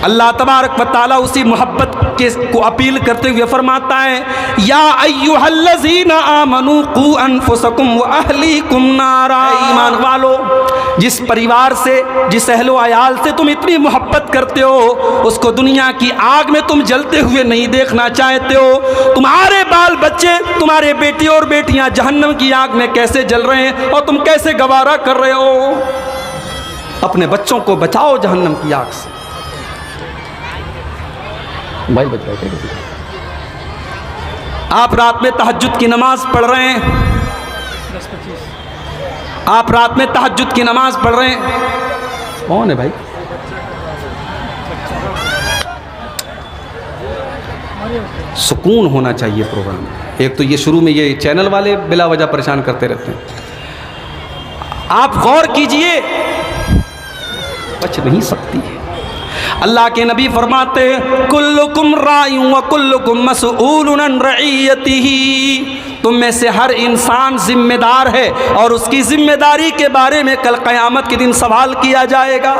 अल्लाह तबारक व तआला उसी मोहब्बत के को अपील करते हुए फरमाता है, या अय्युहल्लज़ीना आमनू कू अनफुसकुम व अहलीकुम नारा। ईमान वालो, जिस परिवार से, जिस अहलो अयाल से तुम इतनी मोहब्बत करते हो, उसको दुनिया की आग में तुम जलते हुए नहीं देखना चाहते हो। तुम्हारे बाल बच्चे, तुम्हारे बेटे और बेटियां जहन्नम की आग में कैसे जल रहे हैं और तुम कैसे गवारा कर रहे हो। अपने बच्चों को बचाओ जहन्नम की आग से। भाई बच रहा है किसी आप रात में तहज्जुद की नमाज पढ़ रहे हैं, आप रात में तहज्जुद की नमाज पढ़ रहे हैं, कौन है भाई? सुकून होना चाहिए प्रोग्राम में। एक तो ये शुरू में ये चैनल वाले बिला वजह परेशान करते रहते हैं। आप गौर कीजिए, बच नहीं सकती है। अल्लाह के नबी फरमाते हैं, कुल्लुकुम राइउन व कुल्लुकुम मसऊलुन अन रइयतिही। तुम में से हर इंसान जिम्मेदार है और उसकी जिम्मेदारी के बारे में कल क़यामत के दिन सवाल किया जाएगा।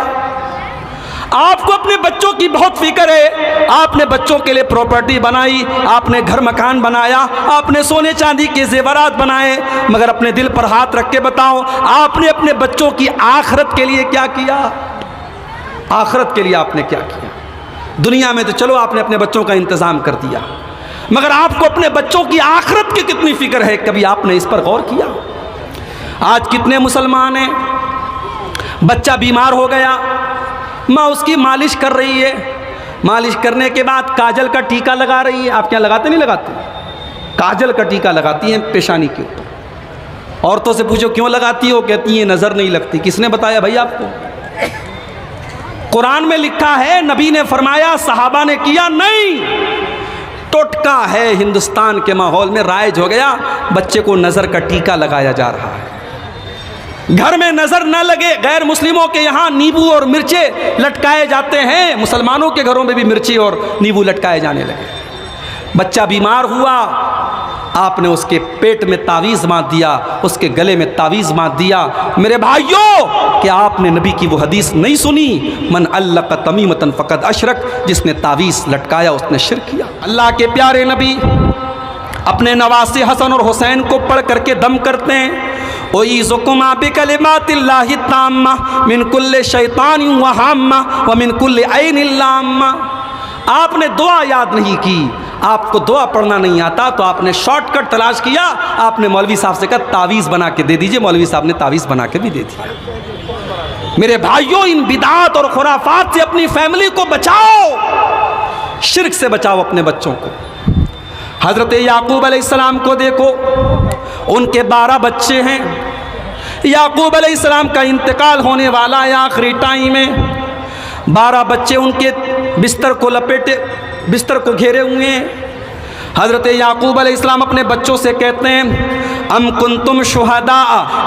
आपको अपने बच्चों की बहुत फिक्र है, आपने बच्चों के लिए प्रॉपर्टी बनाई, आपने घर मकान बनाया, आपने सोने चांदी के जेवरात बनाए, मगर अपने दिल पर हाथ रख के बताओ, आपने अपने बच्चों की आखिरत के लिए क्या किया? आखिरत के लिए आपने क्या किया? दुनिया में तो चलो आपने अपने बच्चों का इंतज़ाम कर दिया, मगर आपको अपने बच्चों की आखिरत की कितनी फिक्र है? कभी आपने इस पर गौर किया? आज कितने मुसलमान हैं, बच्चा बीमार हो गया, माँ उसकी मालिश कर रही है, मालिश करने के बाद काजल का टीका लगा रही है। आप क्या लगाते? नहीं लगाते? काजल का टीका लगाती हैं पेशानी के ऊपर। औरतों से पूछो क्यों लगाती हो, कहती है नज़र नहीं लगती। किसने बताया भाई आपको? कुरान में लिखा है, नबी ने फरमाया, सहाबा ने किया नहीं। टोटका है हिंदुस्तान के माहौल में राइज हो गया, बच्चे को नज़र का टीका लगाया जा रहा है। घर में नज़र न लगे, गैर मुस्लिमों के यहाँ नींबू और मिर्चे लटकाए जाते हैं, मुसलमानों के घरों में भी मिर्ची और नींबू लटकाए जाने लगे। बच्चा बीमार हुआ, आपने उसके पेट में तावीज़ बांध दिया, उसके गले में तावीज़ बांध दिया। मेरे भाइयों, क्या आपने नबी की वो हदीस नहीं सुनी, मन अल्लक़ तमीमतन फ़क़द अशरक, जिसने तावीज़ लटकाया उसने शिर्क किया। अल्लाह के प्यारे नबी अपने नवासे हसन और हुसैन को पढ़ करके दम करते हैं, ओईज़ुकुमा बिकलिमातिल्लाहि ताम्मा मिन कुल्लि शैतानिन व हाम्मा व मिन कुल्लि ऐनिन लाम्मा। आपने दुआ याद नहीं की, आपको दुआ पढ़ना नहीं आता, तो आपने शॉर्टकट तलाश किया, आपने मौलवी साहब से कहा तावीज़ बना के दे दीजिए, मौलवी साहब ने तावीज़ बना के भी दे दिया। मेरे भाइयों, इन बिदात और खुराफात से अपनी फैमिली को बचाओ, शिर्क से बचाओ अपने बच्चों को। हज़रत याकूब अलैहिस्सलाम को देखो, उनके 12 बच्चे हैं। याकूब अलैहिस्सलाम का इंतकाल होने वाला है आखिरी टाइम में। 12 बच्चे उनके बिस्तर को लपेटे, बिस्तर को घेरे हुए हैं। हज़रत याकूब अलैहिस्सलाम अपने बच्चों से कहते हैं, अम कुंतुम शुहदा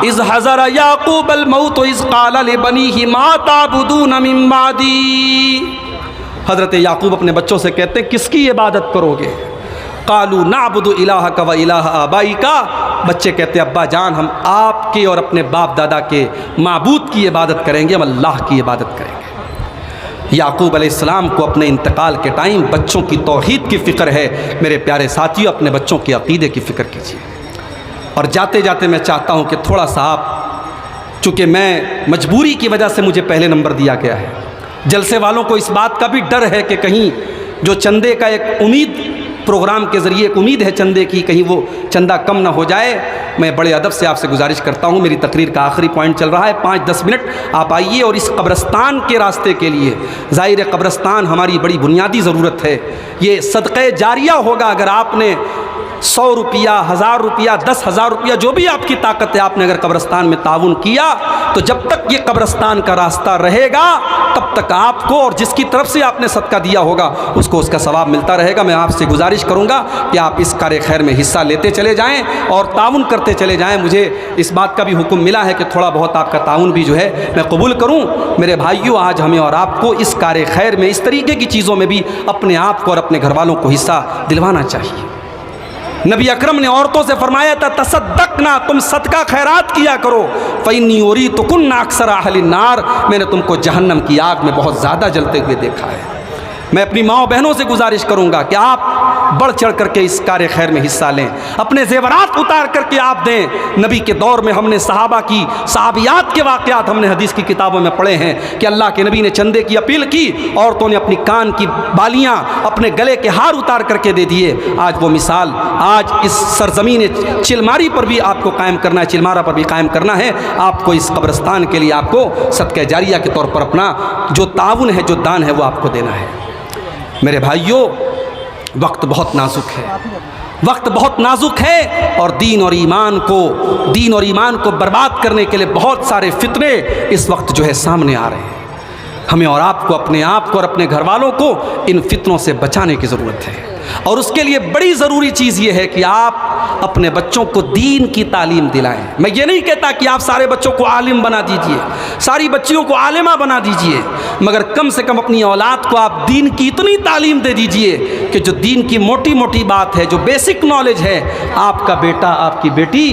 इज़ हज़र याकूब अल मौत इज़ क़ाल लिबनीहि मा ताबुदून मिन बादी। हज़रत याकूब अपने बच्चों से कहते हैं, किसकी इबादत करोगे? कालू नाबुदु इलाहका व इलाह आबाइका। बच्चे कहते हैं, अब्बा जान, हम आपके और अपने बाप दादा के माबूद की इबादत करेंगे, हम अल्लाह की इबादत करेंगे। याकूब अलैहिस्सलाम को अपने इंतकाल के टाइम बच्चों की तौहीद की फ़िक्र है। मेरे प्यारे साथियों, अपने बच्चों के अक़ीदे की फ़िक्र कीजिए। और जाते जाते मैं चाहता हूँ कि थोड़ा सा आप, चूँकि मैं मजबूरी की वजह से मुझे पहले नंबर दिया गया है, जलसे वालों को इस बात का भी डर है कि कहीं जो चंदे का एक उम्मीद, प्रोग्राम के ज़रिए एक उम्मीद है चंदे की, कहीं वो चंदा कम ना हो जाए। मैं बड़े अदब से आपसे गुजारिश करता हूँ, मेरी तकरीर का आखिरी पॉइंट चल रहा है, 5-10 मिनट आप आइए और इस कब्रस्तान के रास्ते के लिए, ज़ाहिर कब्रस्तान हमारी बड़ी बुनियादी ज़रूरत है। ये सदक़े जारिया होगा अगर आपने 100 रुपया, 1000 रुपया, 10,000 रुपया, जो भी आपकी ताकत है, आपने अगर कब्रस्तान में ताउन किया, तो जब तक ये कब्रस्तान का रास्ता रहेगा तब तक आपको और जिसकी तरफ से आपने सदका दिया होगा उसको उसका सवाब मिलता रहेगा। मैं आपसे गुजारिश करूँगा कि आप इस कार्य खैर में हिस्सा लेते चले जाएँ और ताउन करते चले जाएँ। मुझे इस बात का भी हुक्म मिला है कि थोड़ा बहुत आपका ताउन भी जो है मैं कबूल करूँ। मेरे भाइयों, आज हमें और आपको इस कार्य खैर में, इस तरीके की चीज़ों में भी अपने आप को और अपने घर वालों को हिस्सा दिलवाना चाहिए। नबी अकरम ने औरतों से फरमाया था, तसद्दक़ना, तुम सदका खैरात किया करो, फ़इन्नी उरीतुकुन्ना अक्सर अहलिन नार, मैंने तुमको जहन्नम की आग में बहुत ज़्यादा जलते हुए देखा है। मैं अपनी माओ बहनों से गुजारिश करूंगा कि आप बढ़ चढ़ करके इस कार्य खैर में हिस्सा लें, अपने जेवरात उतार करके आप दें। नबी के दौर में हमने सहाबा की सहाबियात के वाक़यात हमने हदीस की किताबों में पढ़े हैं कि अल्लाह के नबी ने चंदे की अपील की, औरतों ने अपनी कान की बालियां, अपने गले के हार उतार करके दे दिए। आज वो मिसाल आज इस सरजमीन चिलमारी पर भी आपको कायम करना है, चिलमारा पर भी कायम करना है। आपको इस कब्रिस्तान के लिए आपको सदका जारिया के तौर पर अपना जो ताउन है, जो दान है, वो आपको देना है। मेरे भाइयों, वक्त बहुत नाजुक है, वक्त बहुत नाजुक है और दीन और ईमान को बर्बाद करने के लिए बहुत सारे फितने इस वक्त जो है सामने आ रहे हैं। हमें और आपको अपने आप को और अपने घर वालों को इन फितनों से बचाने की ज़रूरत है। और उसके लिए बड़ी ज़रूरी चीज़ ये है कि आप अपने बच्चों को दीन की तालीम दिलाएं। मैं ये नहीं कहता कि आप सारे बच्चों को आलिम बना दीजिए, सारी बच्चियों को आलिमा बना दीजिए, मगर कम से कम अपनी औलाद को आप दीन की इतनी तालीम दे दीजिए कि जो दीन की मोटी मोटी बात है, जो बेसिक नॉलेज है, आपका बेटा आपकी बेटी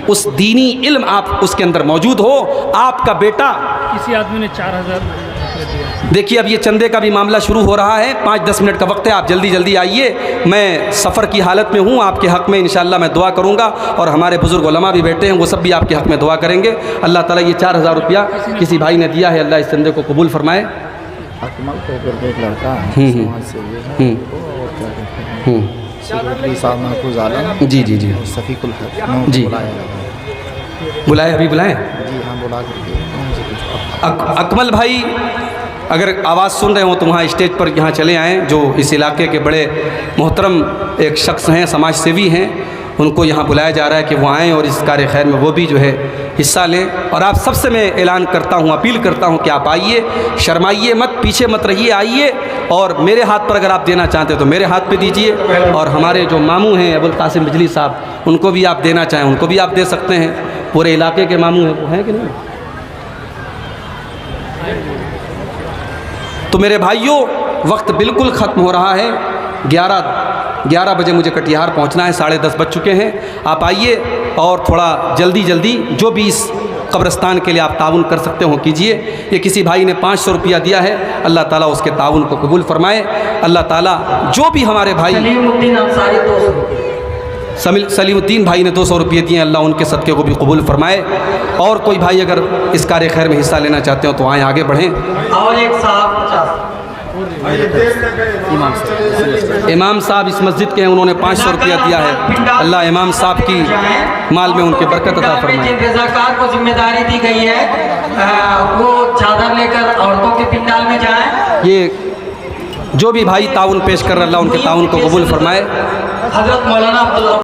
उस दीनी इल्म आप उसके अंदर मौजूद हो। आपका बेटा, किसी आदमी ने 4000 देखिए अब ये चंदे का भी मामला शुरू हो रहा है, 5-10 मिनट का वक्त है, आप जल्दी जल्दी आइए। मैं सफ़र की हालत में हूँ, आपके हक़ में इंशाअल्लाह मैं दुआ करूँगा और हमारे बुज़ुर्ग उलमा भी बैठे हैं, वो सब भी आपके हक़ में दुआ करेंगे। अल्लाह ताला ये 4000 रुपया किसी भाई ने दिया है, अल्लाह इस चंदे को कबूल फरमाए। अकमल को करके एक लड़का है समाज से ये है, सेक्रेटरी साहब महफूज आलम जी जी जी सफ़ीकुल हक जी बुलाए, अभी बुलाएं जी हाँ, बुला करके अकमल भाई अगर आवाज़ सुन रहे हो तो वहाँ स्टेज पर यहाँ चले आएँ। जो इस इलाके के बड़े मोहतरम एक शख्स हैं, समाज सेवी हैं, उनको यहाँ बुलाया जा रहा है कि वो आएँ और इस कार्य खैर में वो भी जो है हिस्सा लें। और आप सबसे मैं ऐलान करता हूँ, अपील करता हूँ कि आप आइए, शर्माइए मत, पीछे मत रहिए, आइए। और मेरे हाथ पर अगर आप देना चाहते हो तो मेरे हाथ पे दीजिए, और हमारे जो मामू हैं अबुल कासिम बिजली साहब, उनको भी आप देना चाहें उनको भी आप दे सकते हैं। पूरे इलाके के मामू हैं, वो हैं कि नहीं? तो मेरे भाइयों, वक्त बिल्कुल ख़त्म हो रहा है। 11 बजे मुझे कटिहार पहुंचना है, 10:30 बज चुके हैं। आप आइए और थोड़ा जल्दी जो भी इस कब्रिस्तान के लिए आप ताउन कर सकते हो कीजिए। ये किसी भाई ने 500 रुपया दिया है, अल्लाह ताला उसके ताउन को कबूल फरमाए। अल्लाह ताला जो भी हमारे भाई सलीमुद्दीन भाई ने 200 रुपये दिए, अल्लाह उनके सदक़े को भी कबूल फरमाए। और कोई भाई अगर इस कार्य खैर में हिस्सा लेना चाहते हो तो आएँ, आगे बढ़ें। और एक साहब इमाम साहब इस मस्जिद के हैं, उन्होंने 500 रुपया दिया है। अल्लाह इमाम साहब की माल में उनके बरकत अता फरमाए। जिन रज़ाकार को जिम्मेदारी दी गई है वो चादर लेकर औरतों के पिंडाल में जाएं। ये जो भी भाई ताउन पेश कर रहा, अल्लाह उनके ताउन को कबूल फरमाए। हज़रत मौलाना अब्दुल्ला